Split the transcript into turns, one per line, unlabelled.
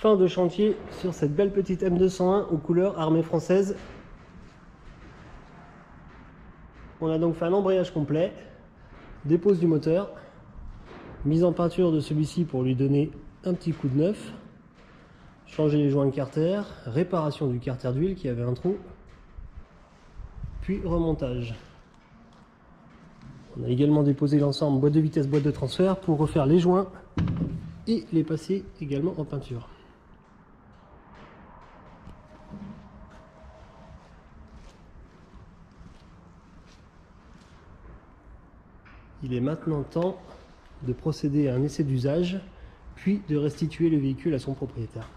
Fin de chantier sur cette belle petite M201 aux couleurs armée française. On a donc fait un embrayage complet, dépose du moteur, mise en peinture de celui-ci pour lui donner un petit coup de neuf, changer les joints de carter, réparation du carter d'huile qui avait un trou, puis remontage. On a également déposé l'ensemble boîte de vitesse, boîte de transfert pour refaire les joints et les passer également en peinture. Il est maintenant temps de procéder à un essai d'usage, puis de restituer le véhicule à son propriétaire.